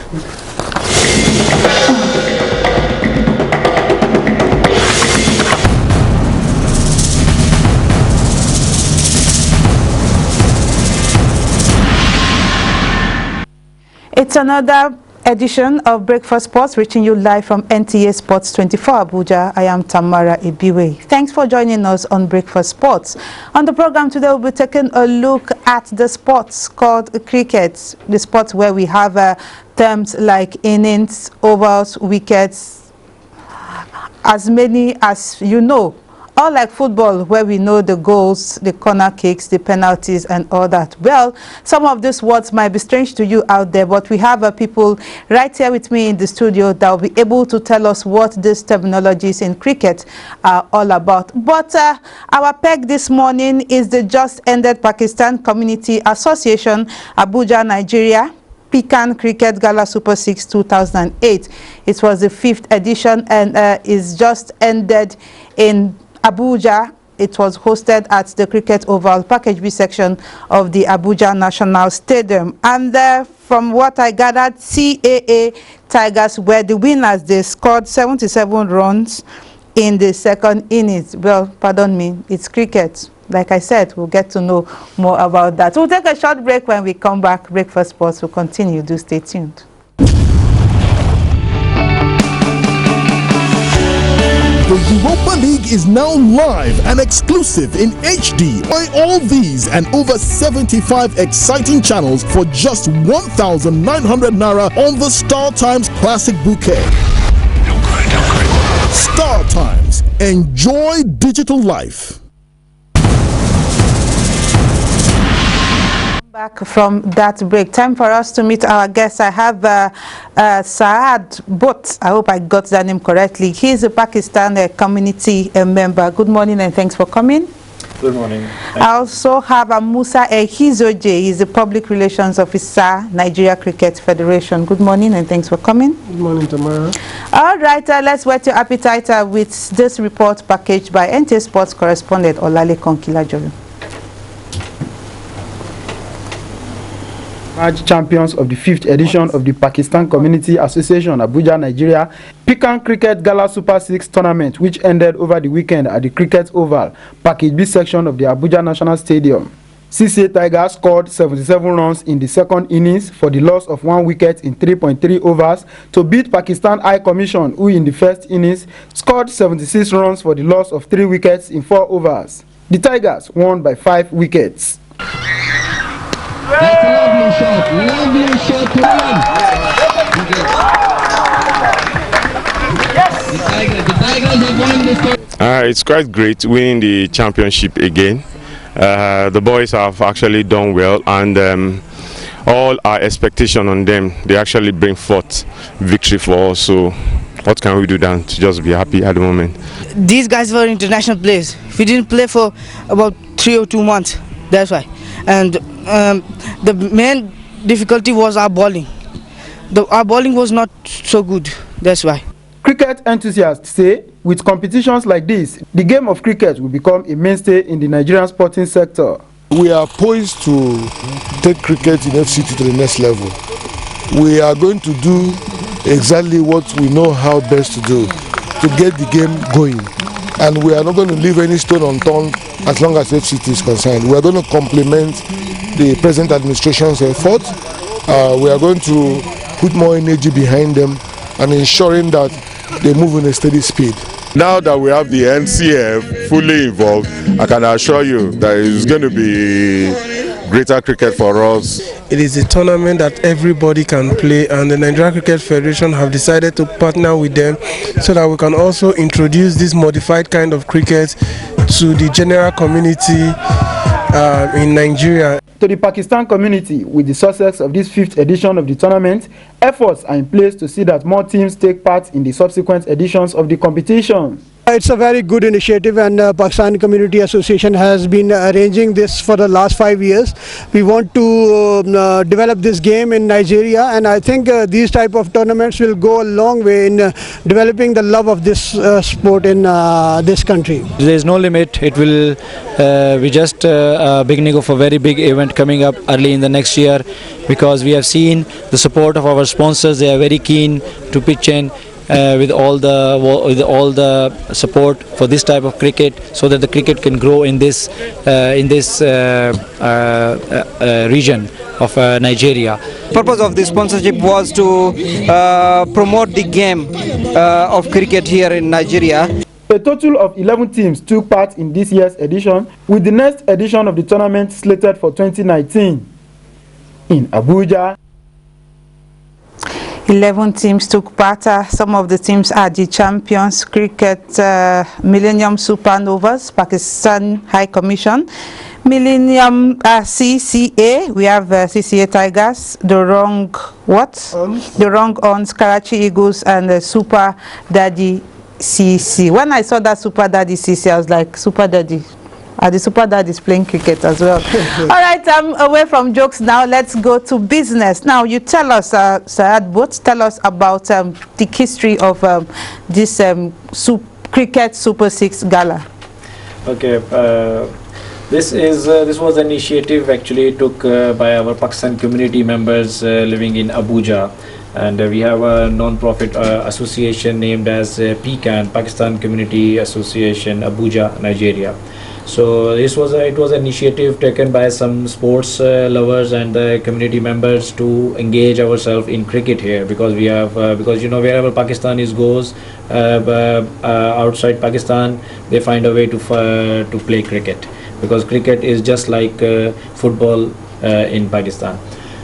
It's another edition of Breakfast Sports, reaching you live from NTA Sports 24 Abuja. I am Tamara Ibiwe. Thanks for joining us on Breakfast Sports. On the program today, we'll be taking a look at the sports called cricket, the sports where we have terms like innings, overs, wickets, as many as you know. All like football, where we know the goals, the corner kicks, the penalties, and all that. Well, some of these words might be strange to you out there, but we have people right here with me in the studio that will be able to tell us what these terminologies in cricket are all about. But our peg this morning is the just ended Pakistan Community Association, Abuja, Nigeria. PCAAN Cricket Gala Super 6 2008. It was the 5th edition and is just ended in Abuja. It was hosted at the Cricket Oval Package B section of the Abuja National Stadium. And from what I gathered, CAA Tigers were the winners. They scored 77 runs in the second innings. Well, pardon me, it's cricket. Like I said, we'll get to know more about that. We'll take a short break. When we come back, Breakfast Sports will continue. Do stay tuned. The Europa League is now live and exclusive in HD. Buy all these and over 75 exciting channels for just 1,900 Naira on the Star Times Classic Bouquet. Star Times. Enjoy digital life. Back from that break, time for us to meet our guests. I have Saad Butt. I hope I got that name correctly. He's a Pakistan community member. Good morning and thanks for coming. Good morning. I also have Musa Ehizoje. He's the public relations officer, Nigeria Cricket Federation. Good morning and thanks for coming. Good morning, Tamara. All right, let's whet your appetite with this report packaged by NTA Sports correspondent Olale Konkila-Joru. Match champions of the 5th edition of the Pakistan Community Association, Abuja, Nigeria, PCAAN Cricket Gala Super 6 tournament, which ended over the weekend at the Cricket Oval, Package B section of the Abuja National Stadium. CCA Tigers scored 77 runs in the second innings for the loss of 1 wicket in 3.3 overs to beat Pakistan High Commission, who in the first innings scored 76 runs for the loss of 3 wickets in 4 overs. The Tigers won by 5 wickets. That's a lovely shot to win. The Tigers have won this tournament. It's quite great winning the championship again. The boys have actually done well, and all our expectation on them, they actually bring forth victory for us. So what can we do than to just be happy at the moment? These guys were international players. We didn't play for about 3 or 2 months. That's why. And the main difficulty was our bowling. Our bowling was not so good. That's why. Cricket enthusiasts say with competitions like this, the game of cricket will become a mainstay in the Nigerian sporting sector. We are poised to take cricket in FCT to the next level. We are going to do exactly what we know how best to do to get the game going. And we are not going to leave any stone unturned as long as FCT is concerned. We are going to complement the present administration's effort. We are going to put more energy behind them and ensuring that they move in a steady speed. Now that we have the NCF fully involved, I can assure you that it's going to be greater cricket for us. It is a tournament that everybody can play, and the Nigeria Cricket Federation have decided to partner with them so that we can also introduce this modified kind of cricket to the general community in Nigeria. To the Pakistan community, with the success of this 5th edition of the tournament, efforts are in place to see that more teams take part in the subsequent editions of the competition. It's a very good initiative, and Pakistan Community Association has been arranging this for the last 5 years. We want to develop this game in Nigeria, and I think these type of tournaments will go a long way in developing the love of this sport in this country. There is no limit. It will be just a beginning of a very big event coming up early in the next year, because we have seen the support of our sponsors. They are very keen to pitch in with all the support for this type of cricket, so that the cricket can grow in this region of Nigeria. The purpose of this sponsorship was to promote the game of cricket here in Nigeria. A total of 11 teams took part in this year's edition, with the next edition of the tournament slated for 2019. In Abuja, 11 teams took part. Some of the teams are the champions cricket, Millennium Supernovas, Pakistan High Commission, Millennium CCA, we have CCA Tigers, the Wrong Ons, Karachi Eagles, and Super Daddy CC. When I saw that Super Daddy CC, I was like, Super Daddy. The Super Dad is playing cricket as well. All right, I'm away from jokes now. Let's go to business. Now, you tell us, Sayad Boat, tell us about the history of this Cricket Super 6 Gala. Okay, this was an initiative actually took by our Pakistan community members living in Abuja. And we have a non-profit association named as PCAAN, Pakistan Community Association, Abuja, Nigeria. So it was an initiative taken by some sports lovers and the community members to engage ourselves in cricket here, because we have because you know, wherever Pakistanis goes outside Pakistan, they find a way to play cricket, because cricket is just like football in Pakistan.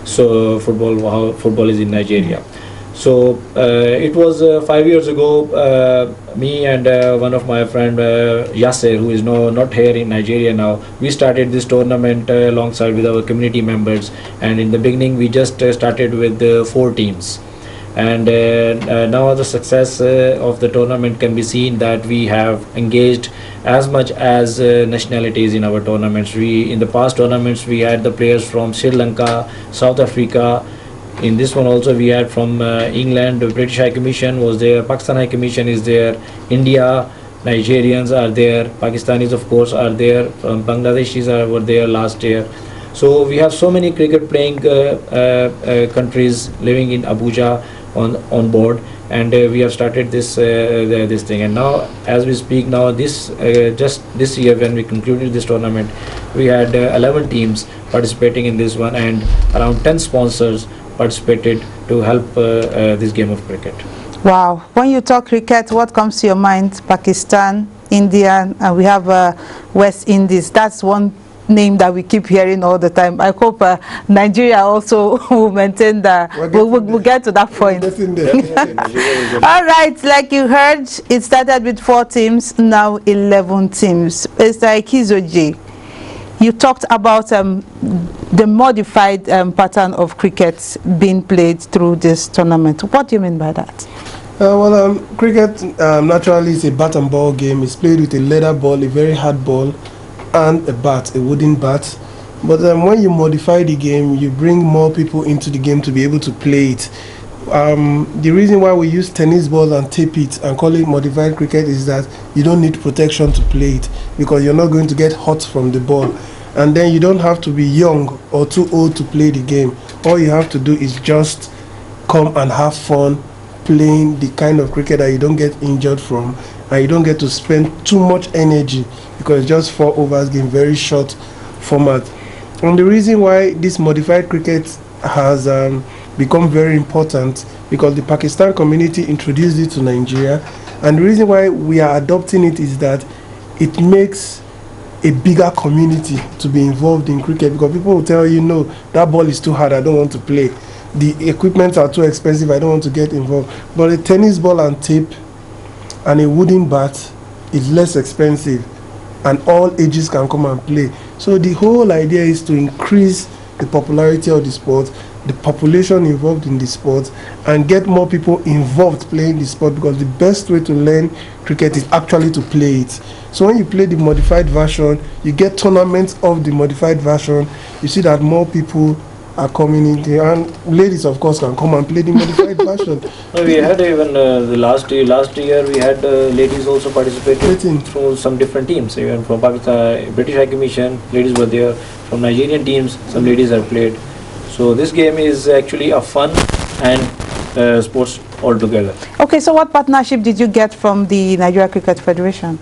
So football is in Nigeria. So it was 5 years ago, me and one of my friend Yasser, who is not here in Nigeria now, we started this tournament alongside with our community members. And in the beginning we just started with 4 teams. And now the success of the tournament can be seen that we have engaged as much as nationalities in our tournaments. In the past tournaments we had the players from Sri Lanka, South Africa. In this one also we had from England, the British High Commission was there, Pakistan High Commission is there, India, Nigerians are there, Pakistanis of course are there, from Bangladeshis were there last year. So we have so many cricket playing countries living in Abuja on board, and we have started this thing. And now as we speak now, just this year when we concluded this tournament, we had 11 teams participating in this one, and around 10 sponsors participated to help this game of cricket. Wow. When you talk cricket, what comes to your mind? Pakistan, India, and we have West Indies. That's one name that we keep hearing all the time. I hope Nigeria also will maintain that. We'll get to that point. All right, like you heard, it started with 4 teams, now 11 teams. Mr. Ikizoji, you talked about the modified pattern of cricket being played through this tournament. What do you mean by that? Cricket naturally is a bat and ball game. It's played with a leather ball, a very hard ball, and a bat, a wooden bat. But when you modify the game, you bring more people into the game to be able to play it. The reason why we use tennis ball and tape it and call it modified cricket is that you don't need protection to play it, because you're not going to get hot from the ball. And then you don't have to be young or too old to play the game. All you have to do is just come and have fun playing the kind of cricket that you don't get injured from, and you don't get to spend too much energy, because it's just 4 overs game, very short format. And the reason why this modified cricket has become very important, because the Pakistan community introduced it to Nigeria, and the reason why we are adopting it is that it makes a bigger community to be involved in cricket, because people will tell you, no, that ball is too hard, I don't want to play. The equipment are too expensive, I don't want to get involved. But a tennis ball and tape and a wooden bat is less expensive, and all ages can come and play. So the whole idea is to increase the popularity of the sport the population involved in the sport and get more people involved playing the sport, because the best way to learn cricket is actually to play it. So when you play the modified version, you get tournaments of the modified version, you see that more people are coming in there, and ladies of course can come and play the modified version. No, we had even the last year we had ladies also participating through some different teams. Even from Pakistan, British High Commission, ladies were there. From Nigerian teams, some ladies have played. So this game is actually a fun and sports altogether. Okay, so what partnership did you get from the Nigeria Cricket Federation?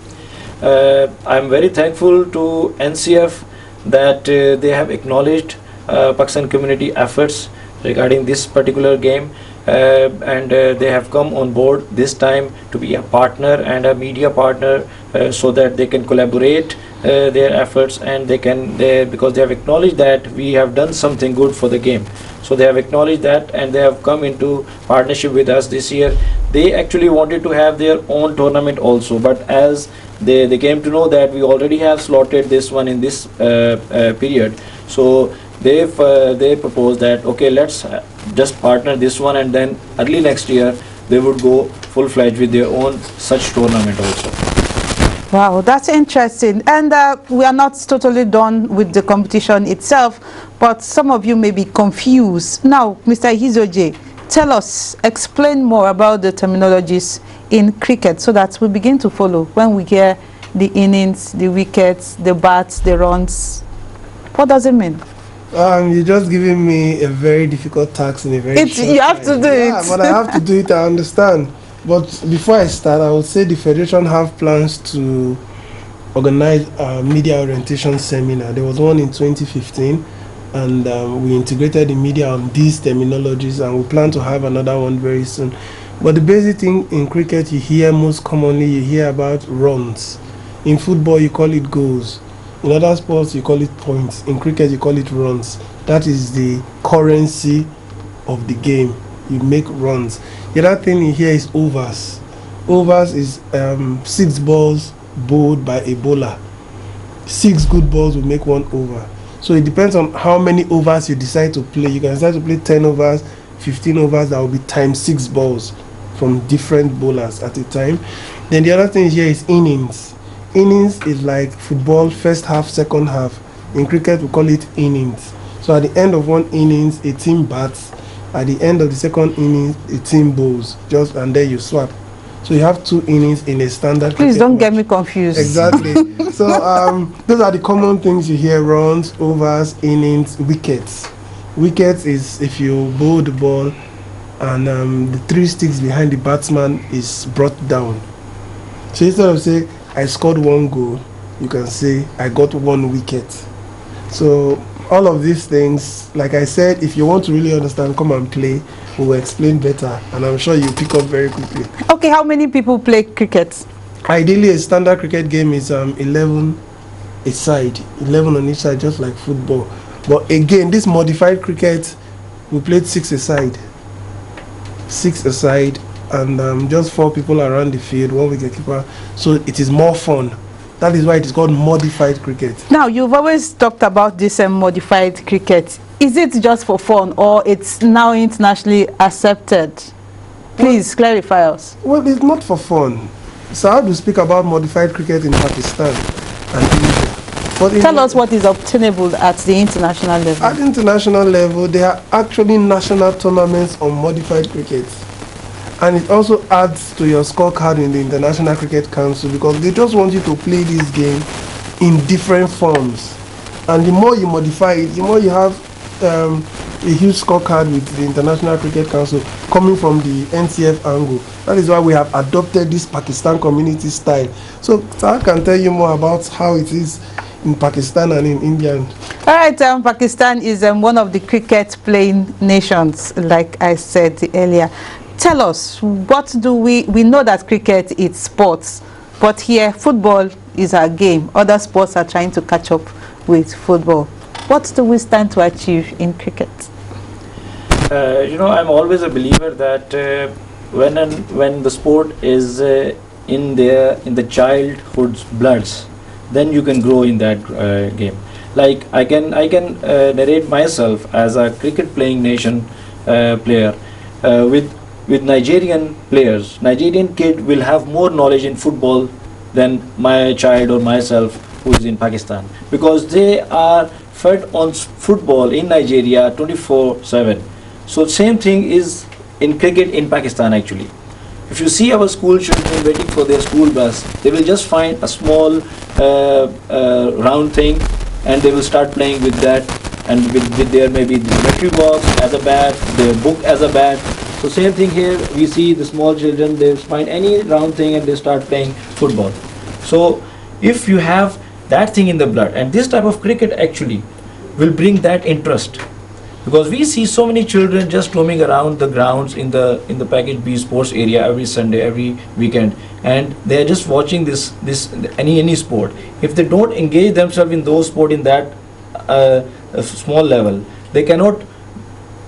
I'm very thankful to NCF that they have acknowledged Pakistan community efforts regarding this particular game, and they have come on board this time to be a partner and a media partner, so that they can collaborate their efforts, and because they have acknowledged that we have done something good for the game. So they have acknowledged that, and they have come into partnership with us this year. They actually wanted to have their own tournament also, but as they came to know that we already have slotted this one in this period, so they proposed that okay, let's just partner this one, and then early next year they would go full-fledged with their own such tournament also. Wow, that's interesting. And we are not totally done with the competition itself, but some of you may be confused. Now, Mr. Hizoje, tell us, explain more about the terminologies in cricket so that we begin to follow when we hear the innings, the wickets, the bats, the runs. What does it mean? You're just giving me a very difficult task in a very short You have to do it. Yeah, but I have to do it, I understand. But before I start, I would say the Federation have plans to organize a media orientation seminar. There was one in 2015, and we integrated the media on these terminologies, and we plan to have another one very soon. But the basic thing in cricket, you hear most commonly, you hear about runs. In football, you call it goals. In other sports, you call it points. In cricket, you call it runs. That is the currency of the game. You make runs. The other thing in here is overs. Overs is 6 balls bowled by a bowler. 6 good balls will make 1 over. So it depends on how many overs you decide to play. You can decide to play 10 overs, 15 overs. That will be times 6 balls from different bowlers at a time. Then the other thing here is innings. Innings is like football, first half, second half. In cricket, we call it innings. So at the end of one innings, a team bats. At the end of the second innings, a team bowls. And then you swap. So you have 2 innings in a standard. Please don't get me confused. Exactly. So those are the common things you hear: runs, overs, innings, wickets. Wickets is if you bowl the ball and the 3 sticks behind the batsman is brought down. So instead of saying I scored 1 goal, you can say I got 1 wicket. So all of these things, like I said, if you want to really understand, come and play. We will explain better, and I'm sure you'll pick up very quickly. Okay, how many people play cricket? Ideally, a standard cricket game is 11 a side, 11 on each side, just like football. But again, this modified cricket, we played 6 a side. 6 a side, and just 4 people around the field, 1 wicketkeeper. So it is more fun. That is why it is called modified cricket. Now, you've always talked about this modified cricket. Is it just for fun, or it's now internationally accepted? Please clarify us. Well, it's not for fun. So how do you speak about modified cricket in Pakistan and India? But Tell us what is obtainable at the international level. At international level, there are actually national tournaments on modified cricket. And it also adds to your scorecard in the International Cricket Council, because they just want you to play this game in different forms. And the more you modify it, the more you have a huge scorecard with the International Cricket Council coming from the NCF angle. That is why we have adopted this Pakistan community style. So I can tell you more about how it is in Pakistan and in India. All right, Pakistan is one of the cricket playing nations, like I said earlier. Tell us, what do we know that cricket is sports, but here football is our game. Other sports are trying to catch up with football. What do we stand to achieve in cricket? I'm always a believer that when the sport is in the childhood's bloods, then you can grow in that game. Like I can narrate myself as a cricket playing nation player with Nigerian players. Nigerian kid will have more knowledge in football than my child or myself who is in Pakistan, because they are fed on football in Nigeria 24/7. So same thing is in cricket in Pakistan actually. If you see our school children waiting for their school bus, they will just find a small round thing and they will start playing with that, and with their maybe the geometry box as a bat, their book as a bat. So same thing here, we see the small children, they find any round thing and they start playing football. So if you have that thing in the blood, and this type of cricket actually will bring that interest, because we see so many children just roaming around the grounds in the package B sports area every Sunday, every weekend, and they are just watching this any sport. If they don't engage themselves in those sport in that small level, they cannot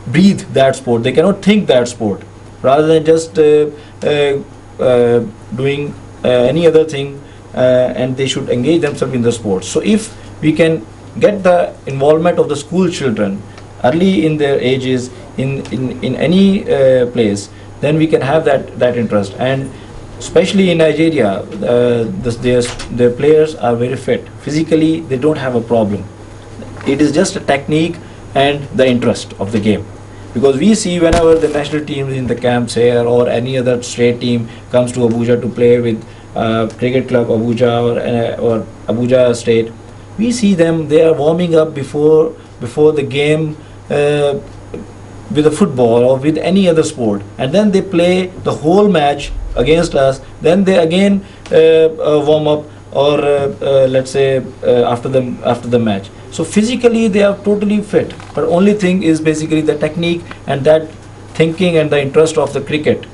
breathe that sport, they cannot think that sport, rather than just doing any other thing, and they should engage themselves in the sport. So if we can get the involvement of the school children early in their ages in any place, then we can have that interest. And especially in Nigeria, their players are very fit physically, they don't have a problem. It is just a technique and the interest of the game, because we see whenever the national team is in the camps here or any other state team comes to Abuja to play with cricket club Abuja or Abuja state, we see them, they are warming up before the game with a football or with any other sport, and then they play the whole match against us, then they again warm up, or let's say after the match. So physically they are totally fit, but only thing is basically the technique and that thinking and the interest of the cricket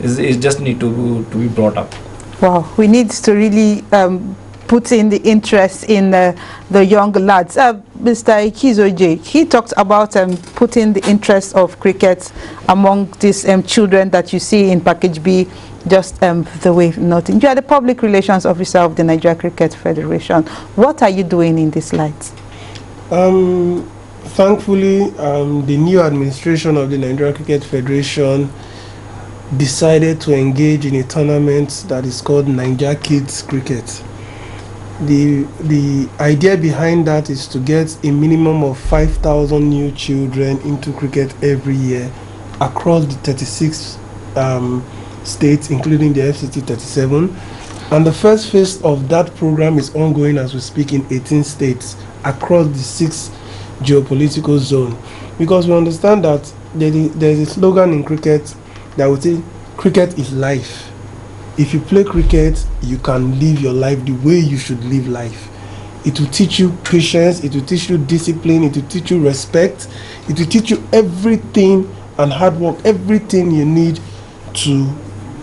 is just need to be brought up. Wow, we need to really put in the interest in the young lads. Mr. Ikizoje, he talked about putting the interest of cricket among these children that you see in Package B, just the way noting. You are the public relations officer of the Nigeria Cricket Federation. What are you doing in this light? Thankfully, the new administration of the Nigeria Cricket Federation decided to engage in a tournament that is called Nigeria Kids Cricket. The idea behind that is to get a minimum of 5,000 new children into cricket every year across the 36 states, including the FCT 37. And the first phase of that program is ongoing as we speak in 18 states across the 6 geopolitical zone. Because we understand that there is a slogan in cricket that would say, cricket is life. If you play cricket, you can live your life the way you should live life. It will teach you patience, it will teach you discipline, it will teach you respect, it will teach you everything, and hard work, everything you need to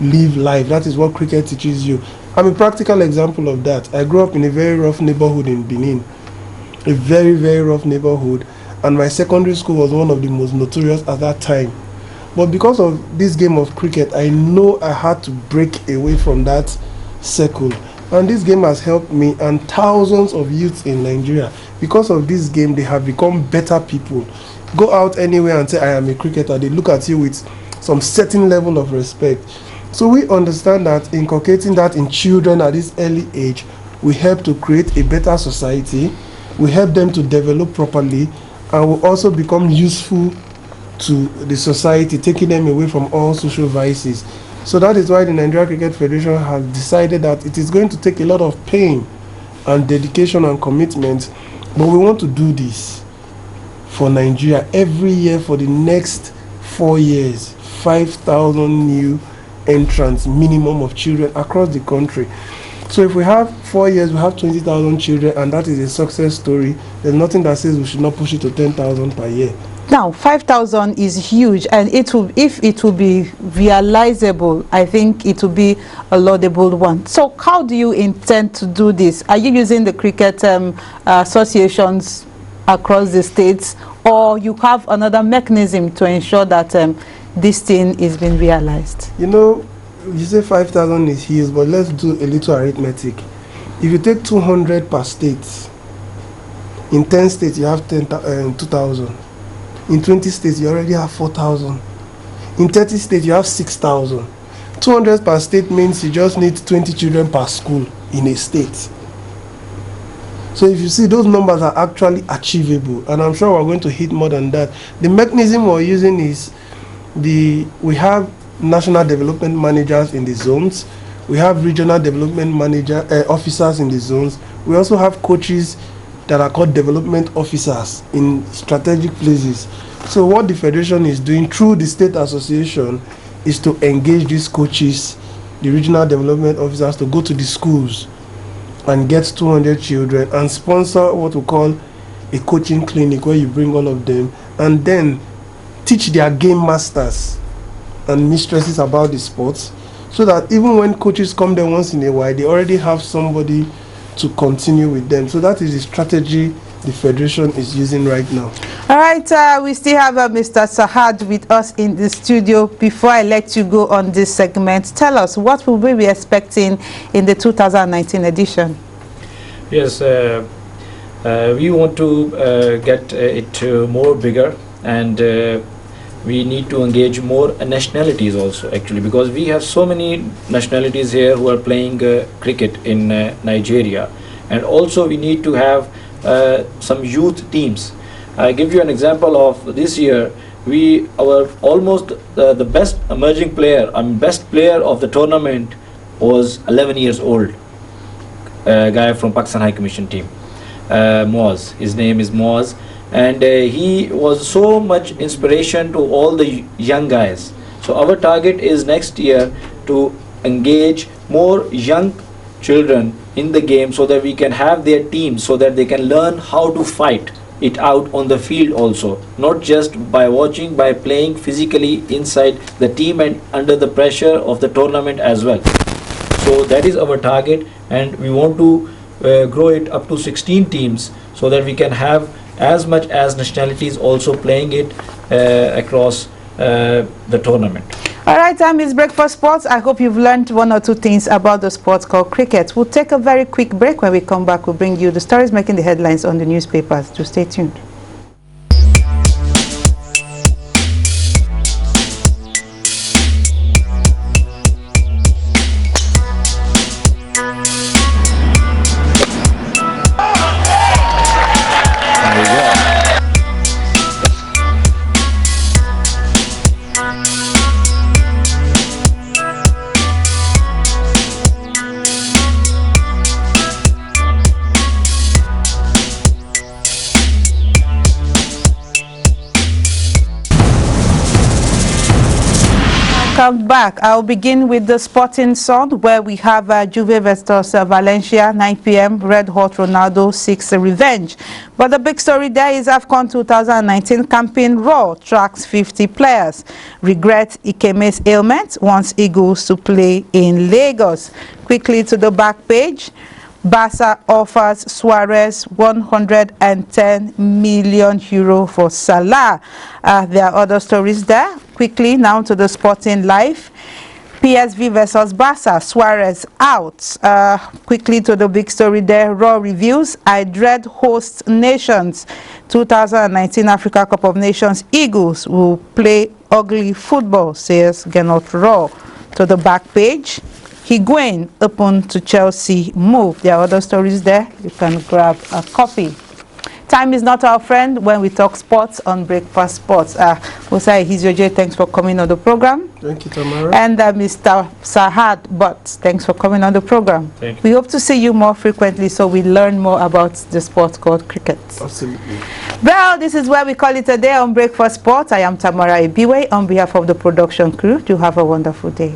live life. That is what cricket teaches you. I'm a practical example of that. I grew up in a very rough neighborhood in Benin, a very, very rough neighborhood, and my secondary school was one of the most notorious at that time. But because of this game of cricket, I know I had to break away from that circle. And this game has helped me and thousands of youths in Nigeria. Because of this game, they have become better people. Go out anywhere and say, I am a cricketer. They look at you with some certain level of respect. So we understand that inculcating that in children at this early age will help to create a better society, will help them to develop properly, and will also become useful to the society, taking them away from all social vices. So that is why the Nigeria Cricket Federation has decided that it is going to take a lot of pain and dedication and commitment, but we want to do this for Nigeria every year for the next 4 years. 5,000 new entrants minimum of children across the country. So if we have 4 years, we have 20,000 children, and that is a success story. There's nothing that says we should not push it to 10,000 per year. Now, 5,000 is huge, and if it will be realizable, I think it will be a laudable one. So how do you intend to do this? Are you using the cricket associations across the states, or you have another mechanism to ensure that this thing is being realized? You know, you say 5,000 is huge, but let's do a little arithmetic. If you take 200 per state, In 10 states, you have 2,000. In 20 states, you already have 4,000. In 30 states, you have 6,000. 200 per state means you just need 20 children per school in a state. So if you see, those numbers are actually achievable, and I'm sure we're going to hit more than that. The mechanism we're using is we have national development managers in the zones. We have regional development officers in the zones. We also have coaches that are called development officers in strategic places. So what the federation is doing through the state association is to engage these coaches, the regional development officers, to go to the schools and get 200 children and sponsor what we call a coaching clinic, where you bring all of them and then teach their game masters and mistresses about the sports, so that even when coaches come there once in a while, they already have somebody to continue with them. So that is the strategy the federation is using right now. All right, we still have Mr. Sahad with us in the studio. Before I let you go on this segment, tell us, what will we be expecting in the 2019 edition? Yes, we want to get it more bigger, and we need to engage more nationalities also, actually, because we have so many nationalities here who are playing cricket in Nigeria, and also we need to have some youth teams. I give you an example of this year. Our almost the best emerging player, best player of the tournament was 11 years old, a guy from Pakistan High Commission team, Moaz. His name is Moaz, and he was so much inspiration to all the young guys. So our target is next year to engage more young children in the game, so that we can have their teams, so that they can learn how to fight it out on the field also, not just by watching, by playing physically inside the team and under the pressure of the tournament as well. So that is our target, and we want to grow it up to 16 teams, so that we can have as much as nationalities also playing it across the tournament. All right, time is break for sports. I hope you've learned one or two things about the sport called cricket. We'll take a very quick break. When we come back, we'll bring you the stories making the headlines on the newspapers. So stay tuned. Welcome back. I'll begin with the Sporting Sun, where we have Juve versus Valencia, 9 p.m. Red Hot Ronaldo seeks revenge. But the big story there is AFCON 2019 campaign Raw tracks 50 players. Regret Ikeme's ailment, wants Eagles to play in Lagos. Quickly to the back page. Barca offers Suarez €110 million for Salah. There are other stories there. Quickly now to the Sporting Life. PSV versus Barca, Suarez out. Quickly to the big story there. Raw reviews. I dread host nations. 2019 Africa Cup of Nations. Eagles will play ugly football, says Gernot Raw. To the back page. Higuain open to Chelsea move. There are other stories there. You can grab a copy. Time is not our friend when we talk sports on Breakfast Sports. Osai Hizioje, thanks for coming on the program. Thank you, Tamara. And Mr. Sahad Butts, thanks for coming on the program. Thank you. We hope to see you more frequently so we learn more about the sport called cricket. Absolutely. Well, this is where we call it a day on Breakfast Sports. I am Tamara Ibiwe on behalf of the production crew. Do have a wonderful day.